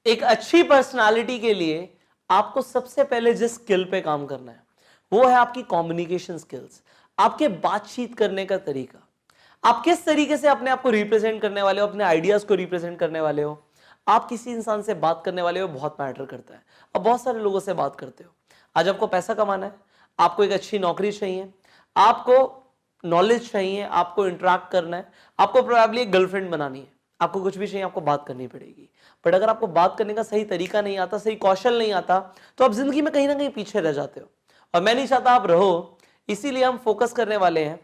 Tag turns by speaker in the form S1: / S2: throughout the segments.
S1: एक अच्छी पर्सनालिटी के लिए आपको सबसे पहले जिस स्किल पे काम करना है वो है आपकी कम्युनिकेशन स्किल्स, आपके बातचीत करने का तरीका। आप किस तरीके से अपने आप को रिप्रेजेंट करने वाले हो, अपने आइडियाज को रिप्रेजेंट करने वाले हो, आप किसी इंसान से बात करने वाले हो, बहुत मैटर करता है। अब बहुत सारे लोगों से बात करते हो, आज आपको पैसा कमाना है, आपको एक अच्छी नौकरी चाहिए, आपको नॉलेज चाहिए, आपको इंटरेक्ट करना है, आपको प्रोबेबली एक गर्लफ्रेंड बनानी है, आपको कुछ भी चाहिए, आपको बात करनी पड़ेगी। बट अगर आपको बात करने का सही तरीका नहीं आता, सही कौशल नहीं आता, तो आप जिंदगी में कहीं ना कहीं पीछे रह जाते हो। और मैं नहीं चाहता आप रहो, इसीलिए हम फोकस करने वाले हैं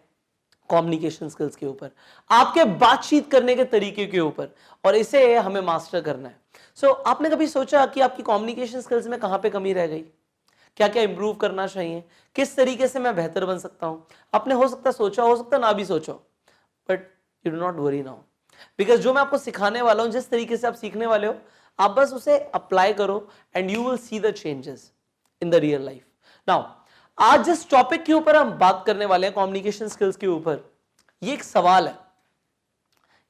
S1: कम्युनिकेशन स्किल्स के ऊपर, आपके बातचीत करने के तरीके के ऊपर, और इसे हमें मास्टर करना है। सो आपने कभी सोचा कि आपकी कम्युनिकेशन स्किल्स में कहां पे कमी रह गई, क्या क्या इंप्रूव करना चाहिए, किस तरीके से मैं बेहतर बन सकता हूं? आपने हो सकता सोचा, हो सकता ना भी सोचो, but you do not worry now, because जो मैं आपको सिखाने वाला हूं, जिस तरीके से आप सीखने वाले हो, आप बस उसे अप्लाई करो and you will see the changes in the real life. Now आज जिस टॉपिक के ऊपर हम बात करने वाले हैं, कम्युनिकेशन स्किल्स के ऊपर, ये एक सवाल है।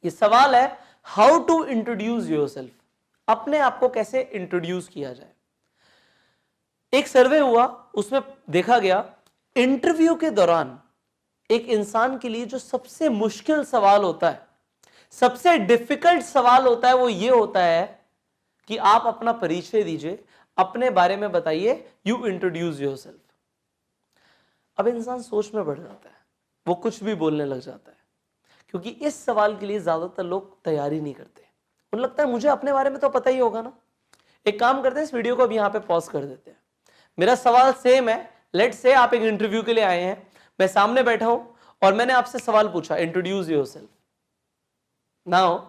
S1: ये सवाल है हाउ टू इंट्रोड्यूस योरसेल्फ, अपने आप को कैसे इंट्रोड्यूस किया जाए। एक सर्वे हुआ, उसमें देखा गया इंटरव्यू के दौरान एक इंसान के लिए जो सबसे मुश्किल सवाल होता है, सबसे डिफिकल्ट सवाल होता है, वो ये होता है कि आप अपना परिचय दीजिए, अपने बारे में बताइए, यू इंट्रोड्यूस योरसेल्फ। अब इंसान सोच में पड़ जाता है, वो कुछ भी बोलने लग जाता है, क्योंकि इस सवाल के लिए ज्यादातर लोग तैयारी नहीं करते। उन्हें लगता है मुझे अपने बारे में तो पता ही होगा ना। एक काम करते हैं, इस वीडियो को अब यहां पे पॉज कर देते हैं। मेरा सवाल सेम है, लेट्स से आप एक इंटरव्यू के लिए आए हैं, मैं सामने बैठा हूं और मैंने आपसे सवाल पूछा, introduce yourself. Now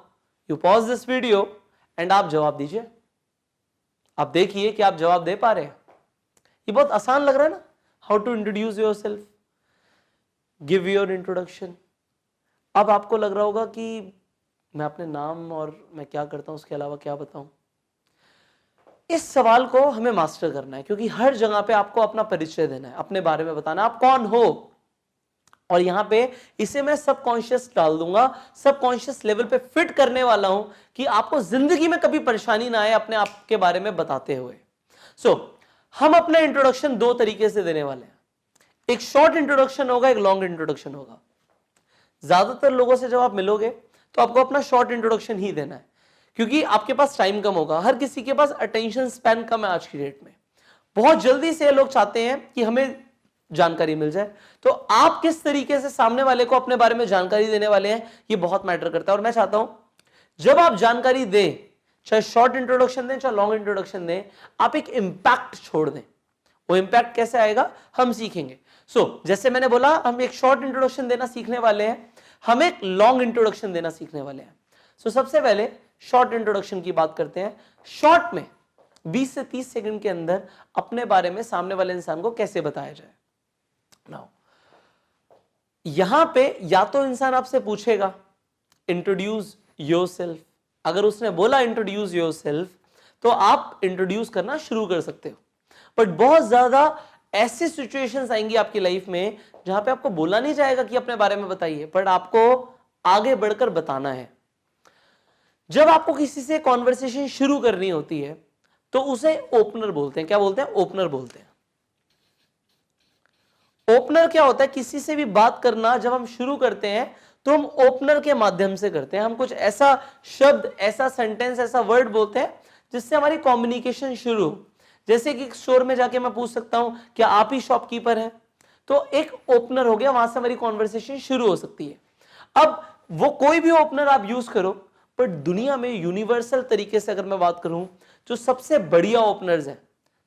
S1: you pause this video and आप जवाब दीजिए। आप देखिए कि आप जवाब दे पा रहे हैं। ये बहुत आसान लग रहा है ना, how to introduce yourself, give your introduction. अब आपको लग रहा होगा कि मैं अपने नाम और मैं क्या करता हूं उसके अलावा क्या बताऊं। इस सवाल को हमें मास्टर करना है, क्योंकि हर जगह पे आपको अपना परिचय देना है, अपने बारे में बताना आप कौन हो। और यहां पे इसे मैं सबकॉन्शियस डाल दूंगा, सबकॉन्शियस लेवल पे फिट करने वाला हूं कि आपको जिंदगी में कभी परेशानी ना आए अपने आप के बारे में बताते हुए। हम अपना इंट्रोडक्शन दो तरीके से देने वाले हैं, एक शॉर्ट इंट्रोडक्शन होगा, एक लॉन्ग इंट्रोडक्शन होगा। ज्यादातर लोगों से जब आप मिलोगे तो आपको अपना शॉर्ट इंट्रोडक्शन ही देना है, क्योंकि आपके पास टाइम कम होगा, हर किसी के पास अटेंशन स्पैन कम है आज की डेट में। बहुत जल्दी से लोग चाहते हैं कि हमें जानकारी मिल जाए, तो आप किस तरीके से सामने वाले को अपने बारे में जानकारी देने वाले हैं, ये बहुत मैटर करता है। और मैं चाहता हूं जब आप जानकारी दें, चाहे शॉर्ट इंट्रोडक्शन दें चाहे लॉन्ग इंट्रोडक्शन दें, आप एक इंपैक्ट छोड़ दें। वो इंपैक्ट कैसे आएगा हम सीखेंगे। जैसे मैंने बोला, हम एक शॉर्ट इंट्रोडक्शन देना सीखने वाले हैं, हम एक लॉन्ग इंट्रोडक्शन देना सीखने वाले हैं। सबसे पहले शॉर्ट इंट्रोडक्शन की बात करते हैं। शॉर्ट में 20 से 30 सेकंड के अंदर अपने बारे में सामने वाले इंसान को कैसे बताया जाए। नाउ यहां पे या तो इंसान आपसे पूछेगा इंट्रोड्यूस योरसेल्फ, अगर उसने बोला इंट्रोड्यूस योरसेल्फ तो आप इंट्रोड्यूस करना शुरू कर सकते हो। बट बहुत ज्यादा ऐसी सिचुएशंस आएंगी आपकी लाइफ में जहां पे आपको बोला नहीं जाएगा कि अपने बारे में बताइए, बट आपको आगे बढ़कर बताना है। जब आपको किसी से कॉन्वर्सेशन शुरू करनी होती है तो उसे ओपनर बोलते हैं। क्या बोलते हैं? ओपनर बोलते हैं। ओपनर क्या होता है? किसी से भी बात करना जब हम शुरू करते हैं तो हम ओपनर के माध्यम से करते हैं। हम कुछ ऐसा शब्द, ऐसा सेंटेंस, ऐसा वर्ड बोलते हैं जिससे हमारी कम्युनिकेशन शुरू हो। जैसे कि स्टोर में जाके मैं पूछ सकता हूं क्या आप ही शॉपकीपर हैं, तो एक ओपनर हो गया, वहां से हमारी कॉन्वर्सेशन शुरू हो सकती है। अब वो कोई भी ओपनर आप यूज करो, पर दुनिया में यूनिवर्सल तरीके से अगर मैं बात करूं, जो सबसे बढ़िया ओपनर्स हैं,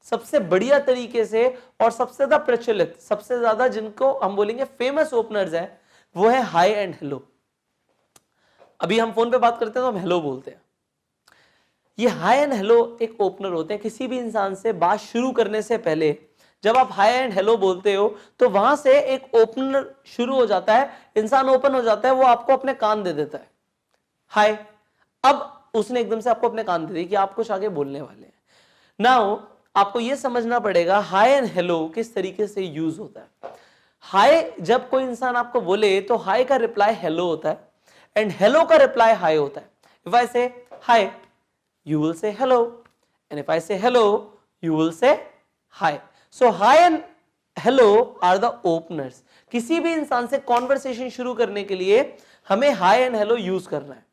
S1: सबसे बढ़िया तरीके से और सबसे ज्यादा प्रचलित, सबसे ज्यादा जिनको हम बोलेंगे फेमस ओपनर्स हैं, वो है हाय एंड हेलो। अभी हम फोन पे बात करते हैं तो हम हेलो बोलते हैं। ये हाय एंड हेलो एक ओपनर होते हैं। किसी भी इंसान से बात शुरू करने से पहले जब आप हाय एंड हेलो बोलते हो तो वहां से एक ओपनर शुरू हो जाता है, इंसान ओपन हो जाता है, वो आपको अपने कान दे देता है, हाय। अब उसने एकदम से आपको अपने कान दे दिए कि आप कुछ आगे बोलने वाले हैं। नाउ आपको यह समझना पड़ेगा हाय एंड हेलो किस तरीके से यूज होता है। हाय जब कोई इंसान आपको बोले तो हाय का रिप्लाई हेलो होता है एंड हेलो का रिप्लाई हाय होता है। If I say hi, you will say hello. and if I say hello, you will say hi. So hi and hello are the openers. किसी भी इंसान से कॉन्वर्सेशन शुरू करने के लिए हमें हाई एंड हेलो यूज करना है.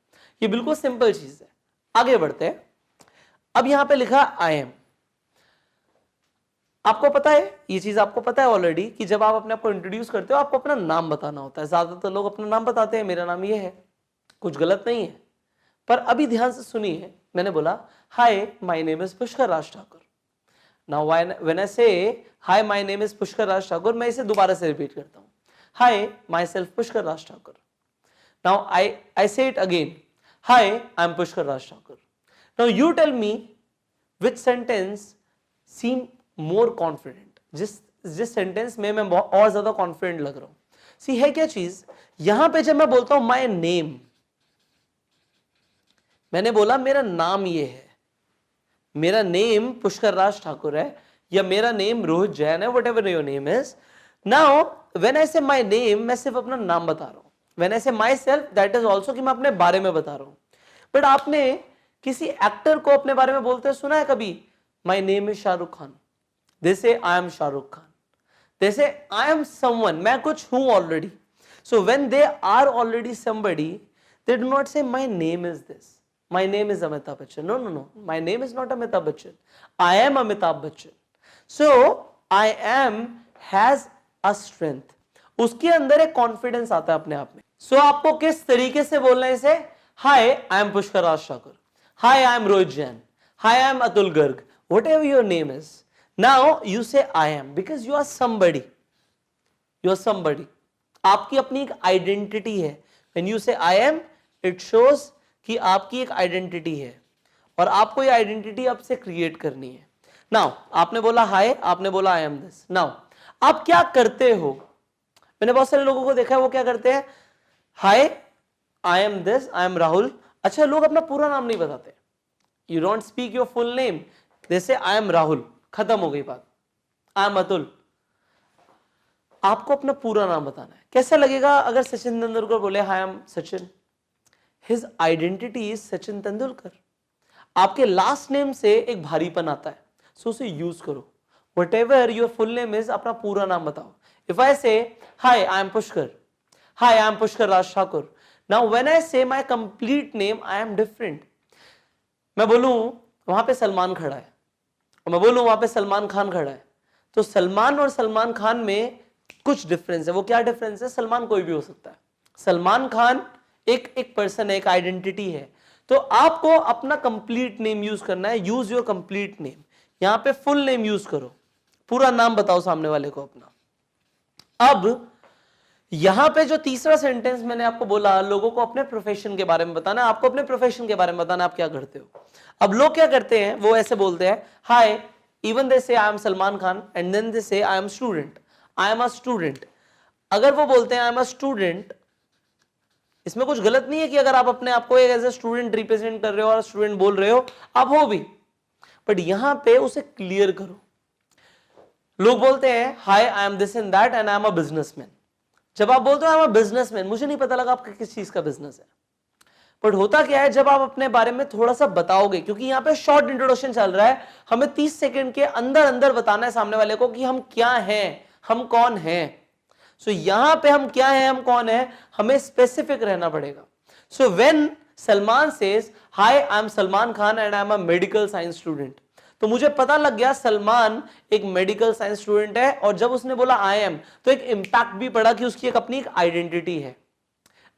S1: ये बिल्कुल सिंपल चीज है. आगे बढ़ते हैं. अब यहां पे लिखा आई एम. आपको पता है, ये चीज आपको पता है ऑलरेडी, कि जब आप अपने आप को इंट्रोड्यूस करते हो आपको अपना नाम बताना होता है. ज्यादातर लोग अपना नाम बताते हैं, मेरा नाम ये है, कुछ गलत नहीं है. पर अभी ध्यान से सुनिए, मैंने बोला hi my name is Pushkar Raj Thakur. Now when I say hi my name is Pushkar Raj Thakur, मैं इसे दोबारा से रिपीट करता हूं. Hi myself Pushkar Raj Thakur. Now I say it again. Hi I am Pushkar Raj Thakur. Now you tell me which sentence seem more confident. जिस sentence में मैं और ज्यादा कॉन्फिडेंट लग रहा हूं. सी है क्या चीज, यहां पे जब मैं बोलता हूं माय नेम, मैंने बोला मेरा नाम ये है, मेरा नेम पुष्कर राज ठाकुर है, या मेरा नेम रोहित जैन है, what ever your name is. Now when I से माय नेम, मैं सिर्फ अपना नाम बता रहा हूं. व्हेन आई से my self, that is also कि मैं अपने बारे में बता रहा हूं. बट आपने किसी एक्टर को अपने बारे में बोलते सुना है कभी? My name is Shahrukh Khan. They say I am Shahrukh Khan. They say I am someone, मैं कुछ हूं already. So when they are already somebody, they do not say my name is this, my name is Amitabh Bachchan. No, my name is not Amitabh Bachchan. I am Amitabh Bachchan. So I am has a strength. उसके अंदर एक confidence आता है अपने आप में. So आपको किस तरीके से बोलना है इसे? Hi, I am Pushkar Raj Thakur. Hi, I am Rohit Jain. Hi, I am Atul Garg. Whatever your name is. Now you say I am because you are somebody. You are somebody. आपकी अपनी एक identity है. When you say I am, it shows कि आपकी एक identity है और आपको ये आइडेंटिटी आपसे क्रिएट करनी है. नाउ आपने बोला हाय, आपने बोला आई एम दिस. नाउ आप क्या करते हो? मैंने बहुत सारे लोगों को देखा है, वो क्या करते हैं, hi I am this, I am Rahul. अच्छा, लोग अपना पूरा नाम नहीं बताते. You don't speak your full name. जैसे आई एम राहुल, खत्म हो गई बात. I am Atul. आपको अपना पूरा नाम बताना है. कैसा लगेगा अगर सचिन तेंदुलकर बोले hi I am Sachin? His identity is Sachin Tendulkar. आपके लास्ट नेम से एक भारीपन आता है, सो उसे यूज करो. Whatever your full name is, अपना पूरा नाम बताओ. If I say hi, I am Pushkar. Hi, I am Pushkar Raj Thakur. Now when I say my complete name, I am different. मैं बोलूं वहां पे सलमान खड़ा है और मैं बोलूं वहां पे सलमान खान खड़ा है, तो सलमान और सलमान खान में कुछ डिफरेंस है. वो क्या डिफरेंस है? सलमान कोई भी हो सकता है. सलमान खान एक पर्सन है, एक आइडेंटिटी है. तो आपको अपना कंप्लीट नेम यूज करना है. Use your complete name. यहां पे फुल नेम यूज करो, पूरा नाम बताओ सामने वाले को अपना. अब यहां पे जो तीसरा सेंटेंस मैंने आपको बोला, लोगों को अपने प्रोफेशन के बारे में बताना है. आपको अपने प्रोफेशन के बारे में बताना, आप क्या करते हो. अब लोग क्या करते हैं, वो ऐसे बोलते हैं हाय, even they say I am Salman Khan and then they say I am student. I am a student. अगर वो बोलते हैं आई एम अ स्टूडेंट, इसमें कुछ गलत नहीं है कि अगर आप अपने आप को एक एज ए स्टूडेंट रिप्रेजेंट कर रहे हो और स्टूडेंट बोल रहे हो, आप हो भी. बट यहां पे उसे क्लियर करो. लोग बोलते हैं hi I am this and that and I am a businessman. जब आप बोलते हो आई एम अ बिजनेसमैन, मुझे नहीं पता लगा आपका किस चीज का बिजनेस है. बट होता क्या है, जब आप अपने बारे में थोड़ा सा बताओगे, क्योंकि यहां पे शॉर्ट इंट्रोडक्शन चल रहा है, हमें 30 सेकंड के अंदर अंदर बताना है सामने वाले को कि हम क्या हैं, हम कौन हैं. सो यहां पे हम क्या है, हम कौन है, हमें स्पेसिफिक रहना पड़ेगा. So when Salman says hi I am Salman Khan and I am a medical science student, तो मुझे पता लग गया सलमान एक मेडिकल साइंस स्टूडेंट है. और जब उसने बोला आई एम, तो एक इंपैक्ट भी पड़ा कि उसकी एक अपनी एक आइडेंटिटी है.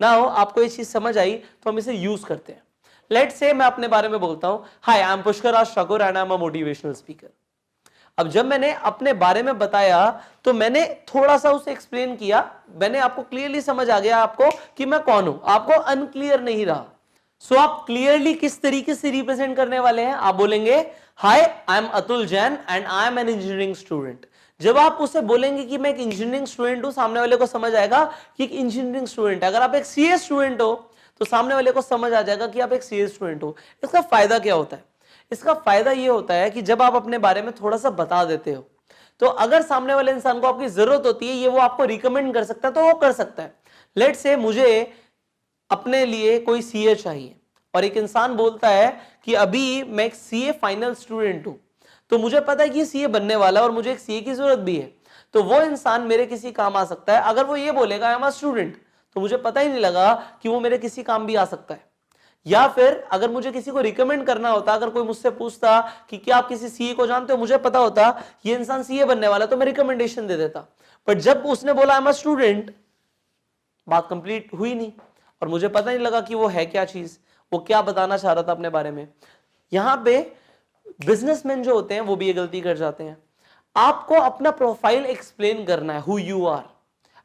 S1: नाउ आपको ये चीज समझ आई, तो हम इसे यूज करते हैं. लेट्स से मैं अपने बारे में बोलता हूं hi I am Pushkar Raj Thakur and I am a motivational speaker. अब जब मैंने अपने बारे में बताया तो मैंने थोड़ा सा उसे एक्सप्लेन किया, मैंने आपको क्लियरली समझ आ गया आपको कि मैं कौन हूं, आपको अनक्लियर नहीं रहा. सो आप क्लियरली किस तरीके से रिप्रेजेंट करने वाले हैं, आप बोलेंगे hi I am Atul Jain and I am an engineering student. जब आप उसे बोलेंगे कि मैं एक इंजीनियरिंग स्टूडेंट हूं, सामने वाले को समझ आएगा कि एक इंजीनियरिंग स्टूडेंट है. अगर आप एक सीए स्टूडेंट हो तो सामने वाले को समझ आ जाएगा कि आप एक सीए स्टूडेंट हो. इसका फायदा क्या होता है? इसका फायदा यह होता है कि जब आप अपने बारे में थोड़ा सा बता देते हो, तो अगर सामने वाले इंसान को आपकी जरूरत होती है, ये वो आपको रिकमेंड कर सकता है, तो वो कर सकता है. लेट्स से मुझे अपने लिए कोई सीए चाहिए और एक इंसान बोलता है कि अभी मैं एक सीए फाइनल स्टूडेंट हूं, तो मुझे पता है कि सीए बनने वाला है और मुझे एक सीए की जरूरत भी है, तो वो इंसान मेरे किसी काम आ सकता है। अगर वो ये बोलेगा आई एम अ स्टूडेंट, तो मुझे पता ही नहीं लगा कि वो मेरे किसी काम भी आ सकता है। या फिर अगर मुझे किसी को रिकमेंड करना होता, अगर कोई मुझसे पूछता कि क्या आप किसी सीए को जानते हो, मुझे पता होता ये इंसान सीए बनने वाला, तो मैं रिकमेंडेशन दे देता। पर जब उसने बोला आई एम अ स्टूडेंट, बात कंप्लीट हुई नहीं और मुझे पता नहीं लगा कि वो है क्या चीज, वो क्या बताना चाह रहा था अपने बारे में। यहां पे बिजनेसमैन जो होते हैं वो भी ये गलती कर जाते हैं। आपको अपना प्रोफाइल एक्सप्लेन करना है, हु यू आर।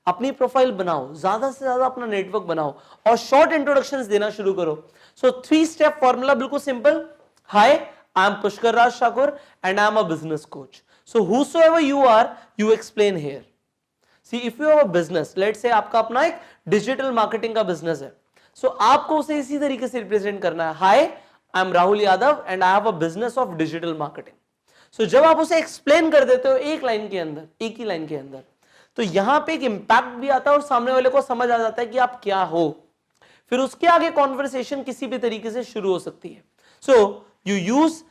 S1: अपनी प्रोफाइल बनाओ, ज्यादा से ज्यादा अपना नेटवर्क बनाओ और शॉर्ट इंट्रोडक्शंस देना शुरू करो। सो 3 स्टेप फॉर्मूला बिल्कुल simple. Hi, I am Pushkar Raj Thakur and I am a business coach. So whosoever you are, you explain here. See, if you have a business, let's say आपका अपना एक डिजिटल मार्केटिंग का business है, सो आपको उसे इसी तरीके से रिप्रेजेंट करना है। Hi, I am Rahul Yadav and I have a business of digital marketing. So जब आप उसे एक्सप्लेन कर देते हो एक लाइन के अंदर, एक ही लाइन के अंदर, तो यहां पे एक इंपैक्ट भी आता है और सामने वाले को समझ आ जाता है कि आप क्या हो। फिर उसके आगे कॉन्वर्सेशन किसी भी तरीके से शुरू हो सकती है। So you use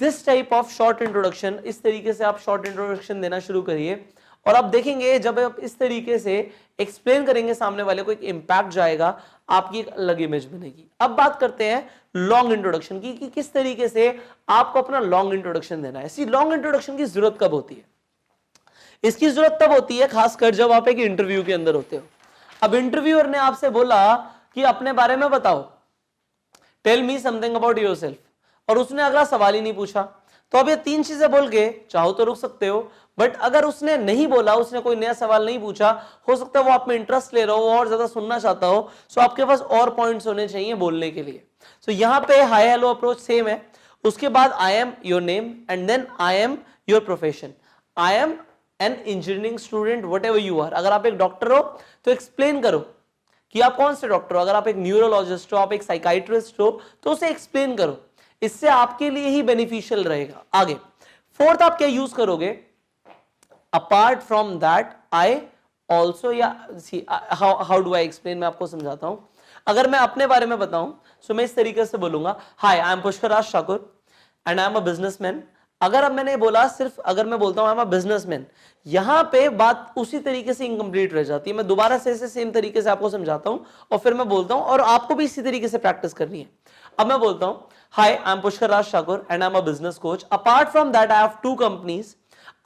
S1: this type of short introduction. इस तरीके से आप शॉर्ट इंट्रोडक्शन देना शुरू करिए और आप देखेंगे जब आप इस तरीके से एक्सप्लेन करेंगे सामने वाले को, एक इंपैक्ट जाएगा, आपकी एक अलग इमेज बनेगी। अब बात करते हैं लॉन्ग इंट्रोडक्शन की, कि किस तरीके से आपको अपना लॉन्ग इंट्रोडक्शन देना है। इसी लॉन्ग इंट्रोडक्शन की जरूरत कब होती है? इसकी जरूरत तब होती है खासकर जब आप एक इंटरव्यू के अंदर होते हो। अब इंटरव्यूअर ने आपसे बोला कि अपने बारे में बताओ, tell me something about yourself, और उसने अगला सवाल ही नहीं पूछा, तो अब ये 3 चीजें बोल के चाहो तो रुक सकते हो। बट अगर उसने नहीं बोला, उसने कोई नया सवाल नहीं पूछा, हो सकता है वो आप में इंटरेस्ट ले रहा हो, और ज्यादा सुनना चाहता हो, सो आपके पास और पॉइंट्स होने चाहिए बोलने के लिए। सो यहां पे हाय हेलो अप्रोच सेम है। उसके बाद I am your name and then I am your profession. I am an engineering student, whatever you are. अगर आप एक डॉक्टर हो तो एक्सप्लेन करो कि आप कौन से डॉक्टर हो। अगर आप एक न्यूरोलॉजिस्ट हो, आप एक साइकाइट्रिस्ट हो, तो उसे एक्सप्लेन करो, इससे आपके लिए ही बेनिफिशियल रहेगा। आगे फोर्थ आप क्या यूज करोगे? Apart from that I also, या हाउ डू आई एक्सप्लेन, मैं आपको समझाता हूं। अगर मैं अपने बारे में बताऊं तो मैं इस तरीके से बोलूंगा, hi I am Pushkar Raj Thakur and I am a businessman. अगर अब मैंने बोला सिर्फ, अगर मैं बोलता हूं आई एम अ बिजनेसमैन, यहां पे बात उसी तरीके से इनकम्प्लीट रह जाती है। मैं दोबारा से सेम तरीके से आपको समझाता हूं और फिर मैं बोलता हूं, और आपको भी इसी तरीके से प्रैक्टिस करनी है। अब मैं बोलता हूं, hi I am Pushkar Raj Thakur and I am a business coach. Apart from that I have 2 companies.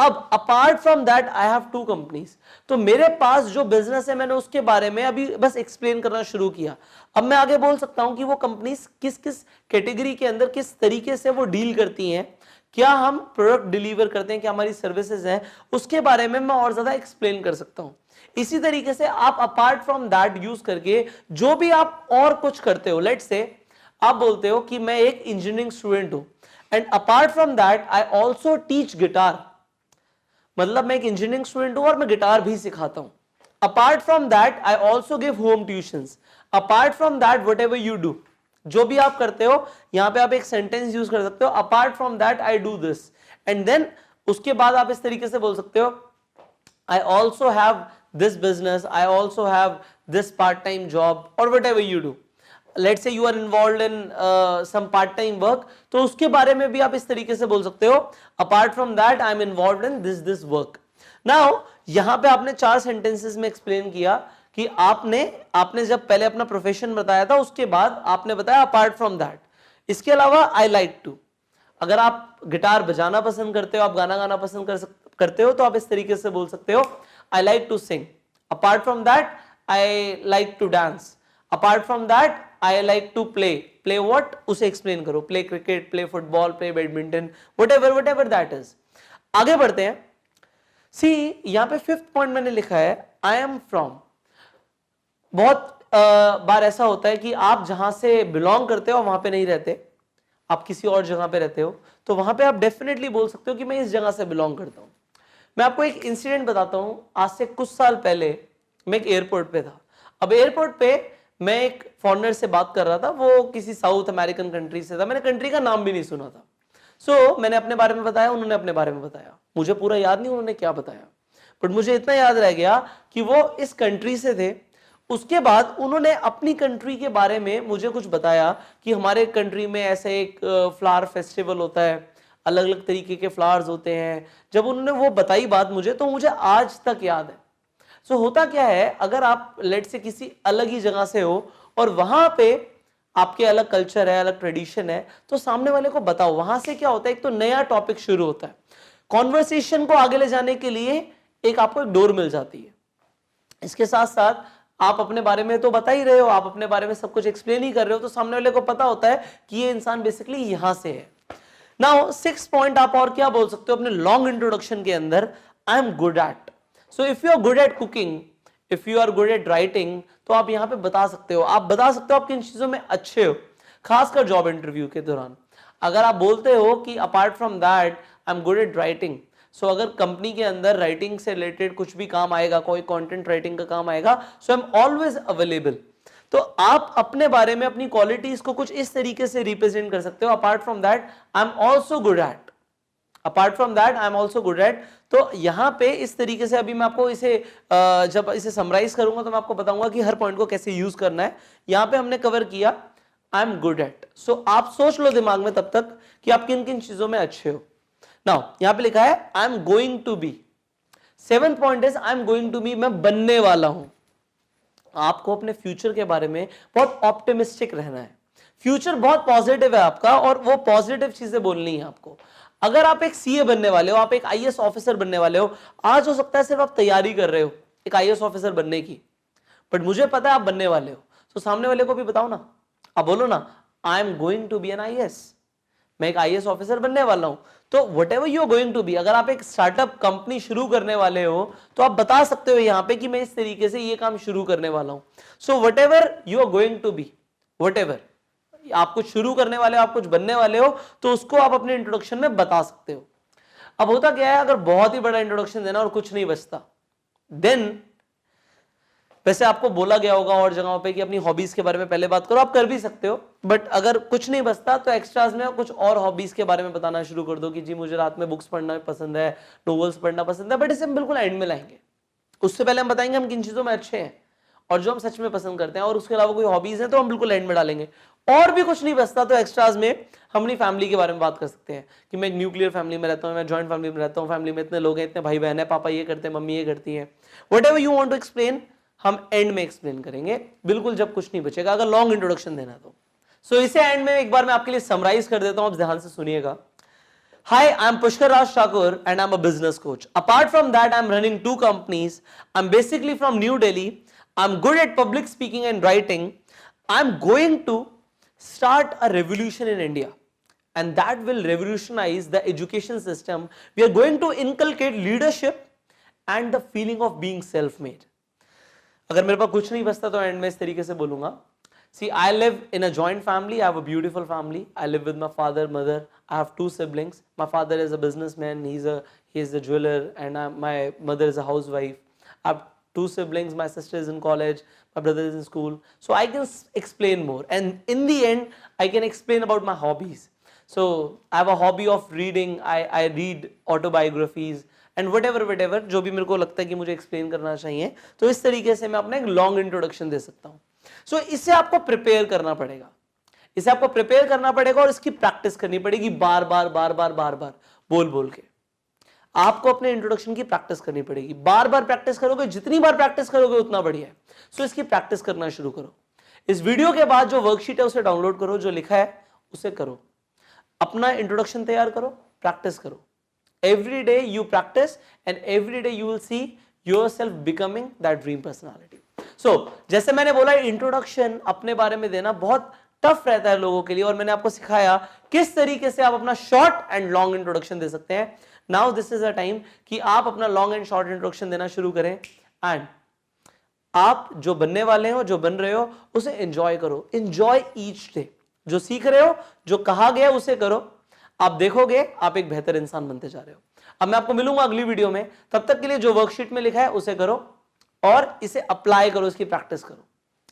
S1: अब apart from that I have 2 companies, तो मेरे पास जो बिजनेस है मैंने उसके बारे में अभी बस एक्सप्लेन करना शुरू किया। अब मैं आगे बोल सकता हूं कि वो कंपनीज किस किस कैटेगरी के अंदर किस तरीके से वो डील करती हैं, क्या हम प्रोडक्ट डिलीवर करते हैं, क्या हमारी सर्विसेज हैं, उसके बारे में मैं और ज्यादा एक्सप्लेन कर सकता हूं। इसी तरीके से आप अपार्ट फ्रॉम दैट यूज करके जो भी आप और कुछ करते हो, लेट्स से आप बोलते हो कि मैं एक इंजीनियरिंग स्टूडेंट हूं and apart from that I also teach guitar, मतलब मैं एक इंजीनियरिंग स्टूडेंट हूं और मैं गिटार भी सिखाता हूं। Apart from that I also give home tuitions. Apart from that what ever you do, जो भी आप करते हो, यहां पे आप एक सेंटेंस यूज कर सकते हो, apart from that I do this, and then उसके बाद आप इस तरीके से बोल सकते हो, I also have this business, I also have this part time job, और whatever you do. Let's say you are involved in some part time work, तो उसके बारे में भी आप इस तरीके से बोल सकते हो, apart from that I M involved in this work. Now यहां पे आपने 4 सेंटेंसेस में एक्सप्लेन किया कि आपने जब पहले अपना प्रोफेशन बताया था, उसके बाद आपने बताया अपार्ट फ्रॉम दैट। इसके अलावा आई लाइक टू, अगर आप गिटार बजाना पसंद करते हो, आप गाना गाना पसंद करते हो, तो आप इस तरीके से बोल सकते हो, I like to sing. Apart from that I like to dance. Apart from that I like to play what, उसे एक्सप्लेन करो, play cricket, play football, play badminton, whatever that is. आगे बढ़ते हैं। सी यहां पे 5th पॉइंट मैंने लिखा है, आई एम फ्रॉम। बहुत बार ऐसा होता है कि आप जहां से बिलोंग करते हो वहां पे नहीं रहते, आप किसी और जगह पे रहते हो, तो वहां पे आप डेफिनेटली बोल सकते हो कि मैं इस जगह से बिलोंग करता हूं। मैं आपको एक इंसिडेंट बताता हूं। आज से कुछ साल पहले मैं एक एयरपोर्ट पे था। अब एयरपोर्ट पे मैं एक फॉरेनर से बात कर रहा था, वो किसी साउथ अमेरिकन कंट्री से था, मैंने कंट्री का नाम भी नहीं सुना था। सो मैंने अपने बारे में बताया, उन्होंने अपने बारे में बताया, मुझे पूरा याद नहीं उन्होंने क्या बताया, बट मुझे इतना याद रह गया कि वो इस कंट्री से थे, उसके बाद उन्होंने अपनी कंट्री के बारे में मुझे कुछ बताया कि हमारे कंट्री में ऐसे एक फ्लावर फेस्टिवल होता है, अलग अलग तरीके के फ्लावर्स होते हैं। जब उन्होंने वो बताई बात मुझे, तो मुझे आज तक याद है। सो होता क्या है, अगर आप लेट से किसी अलग ही जगह से हो और वहां पे आपके अलग कल्चर है, अलग ट्रेडिशन है, तो सामने वाले को बताओ। वहां से क्या होता है, एक तो नया टॉपिक शुरू होता है, कॉन्वर्सेशन को आगे ले जाने के लिए एक आपको एक डोर मिल जाती है। इसके साथ साथ आप अपने बारे में तो बता ही रहे हो, आप अपने बारे में सब कुछ एक्सप्लेन ही कर रहे हो, तो सामने वाले को पता होता है कि ये इंसान बेसिकली यहां से है। नाउ 6 पॉइंट आप और क्या बोल सकते हो अपने लॉन्ग इंट्रोडक्शन के अंदर, I am good at. So if you are good at cooking, if you are good at writing, तो आप यहां पे बता सकते हो, आप बता सकते हो आप किन चीजों में अच्छे हो, खासकर जॉब इंटरव्यू के दौरान। अगर आप बोलते हो कि apart from that I am good at writing, so अगर कंपनी के अंदर राइटिंग से रिलेटेड कुछ भी काम आएगा, कोई कंटेंट राइटिंग का काम आएगा, सो आई एम ऑलवेज अवेलेबल। तो आप अपने बारे में अपनी क्वालिटीज को कुछ इस तरीके से रिप्रेजेंट कर सकते हो, apart from that I am also good at, apart from that I am also good at. तो यहां पे इस तरीके से अभी मैं आपको इसे जब इसे समराइज करूंगा तो मैं आपको बताऊंगा कि हर पॉइंट को कैसे यूज करना है। यहां पे हमने कवर किया आई एम गुड एट। सो आप सोच लो दिमाग में तब तक कि आप किन किन चीजों में अच्छे हो। नाउ यहां पे लिखा है I am going to be. 7th point is I am going to be, मैं बनने वाला हूं। आपको अपने फ्यूचर के बारे में बहुत ऑप्टिमिस्टिक रहना है। फ्यूचर बहुत पॉजिटिव है आपका और वो पॉजिटिव चीजें बोलनी है आपको। अगर आप एक सीए बनने वाले हो, आप एक आईएएस ऑफिसर बनने वाले हो, आज हो सकता है सिर्फ आप तैयारी कर रहे हो एक आईएएस ऑफिसर बनने की, बट मुझे पता है आप बनने वाले हो, तो सामने वाले को भी बताओ ना, आप बोलो ना I am going to be an IAS, मैं एक आईएएस ऑफिसर बनने वाला हूं। तो whatever you are going to be, अगर आप एक स्टार्टअप कंपनी शुरू करने वाले हो तो आप बता सकते हो यहां पे कि मैं इस तरीके से ये काम शुरू करने वाला हूं। So whatever you are going to be, whatever आप कुछ शुरू करने वाले हो, आप कुछ बनने वाले हो, तो उसको आप अपने इंट्रोडक्शन में बता सकते हो। अब होता क्या है, अगर बहुत ही बड़ा इंट्रोडक्शन देना और कुछ नहीं बचता, देन वैसे आपको बोला गया होगा और जगहों पे कि अपनी हॉबीज के बारे में पहले बात करो, आप कर भी सकते हो, बट अगर कुछ नहीं बचता तो एक्स्ट्राज में कुछ और हॉबीज के बारे में बताना शुरू कर दो कि जी मुझे रात में बुक्स पढ़ना पसंद है, नोवेल्स पढ़ना पसंद है, बट इसे हम बिल्कुल एंड में लाएंगे। उससे पहले हम बताएंगे हम किन चीजों में अच्छे हैं और जो हम सच में पसंद करते हैं, और उसके अलावा कोई हॉबीज है तो हम बिल्कुल एंड में डालेंगे। और भी कुछ नहीं बचता तो एक्स्ट्राज में हम अपनी फैमिली के बारे में बात कर सकते हैं कि मैं एक न्यूक्लियर फैमिली में रहता हूँ, मैं जॉइंट फैमिली में रहता हूँ, फैमिली में इतने लोग हैं, इतने भाई बहन है, पापा ये करते हैं, मम्मी ये करती है। Whatever you want to explain हम एंड में एक्सप्लेन करेंगे, बिल्कुल जब कुछ नहीं बचेगा, अगर लॉन्ग इंट्रोडक्शन देना तो। सो इसे एंड में एक बार मैं आपके लिए समराइज कर देता हूं, आप ध्यान से सुनिएगा। Hi, I'm Pushkar Raj Thakur and I'm a business coach. Apart from that, I'm running 2 companies. I'm basically from New Delhi. I'm good at public speaking and writing. I'm going to start a revolution in India, and that will revolutionize the education system. We are going to inculcate leadership and the feeling of being self-made. अगर मेरे पास कुछ नहीं बचता तो and में इस तरीके से बोलूंगा, see I live in a joint family, I have a beautiful family, I live with my father, mother, I have 2 siblings. My father is a businessman, he is a jeweler, and my mother is a housewife. I have 2 siblings, my sister is in college, my brother is in school, so I can explain more, and in the end I can explain about my hobbies. So I have a hobby of reading, I read autobiographies and whatever जो भी मेरे को लगता है कि मुझे explain करना चाहिए, तो इस तरीके से मैं अपना एक लॉन्ग इंट्रोडक्शन दे सकता हूं। सो इसे आपको प्रिपेयर करना पड़ेगा, इसे आपको प्रिपेयर करना पड़ेगा और इसकी प्रैक्टिस करनी पड़ेगी बार बार बोल बोल के। आपको अपने इंट्रोडक्शन की प्रैक्टिस करनी पड़ेगी, बार बार प्रैक्टिस करोगे, जितनी बार प्रैक्टिस करोगे उतना बढ़िया है। सो इसकी प्रैक्टिस करना शुरू करो। इस वीडियो के बाद जो वर्कशीट है उसे डाउनलोड करो, जो लिखा है उसे करो, अपना इंट्रोडक्शन तैयार करो, प्रैक्टिस करो। Every day you practice and every day you will see yourself becoming that dream personality. So जैसे मैंने बोला, इंट्रोडक्शन अपने बारे में देना बहुत टफ रहता है लोगों के लिए, और मैंने आपको सिखाया किस तरीके से आप अपना शॉर्ट एंड लॉन्ग इंट्रोडक्शन दे सकते हैं। Now this is a time कि आप अपना लॉन्ग एंड शॉर्ट इंट्रोडक्शन देना शुरू करें, एंड आप जो बनने वाले हो, जो बन रहे हो, उसे एंजॉय करो। एंजॉय ईच डे, जो सीख रहे हो, जो कहा गया उसे करो, आप देखोगे आप एक बेहतर इंसान बनते जा रहे हो। अब मैं आपको मिलूंगा अगली वीडियो में, तब तक के लिए जो वर्कशीट में लिखा है उसे करो और इसे अप्लाई करो, इसकी प्रैक्टिस करो।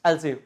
S1: I will see you.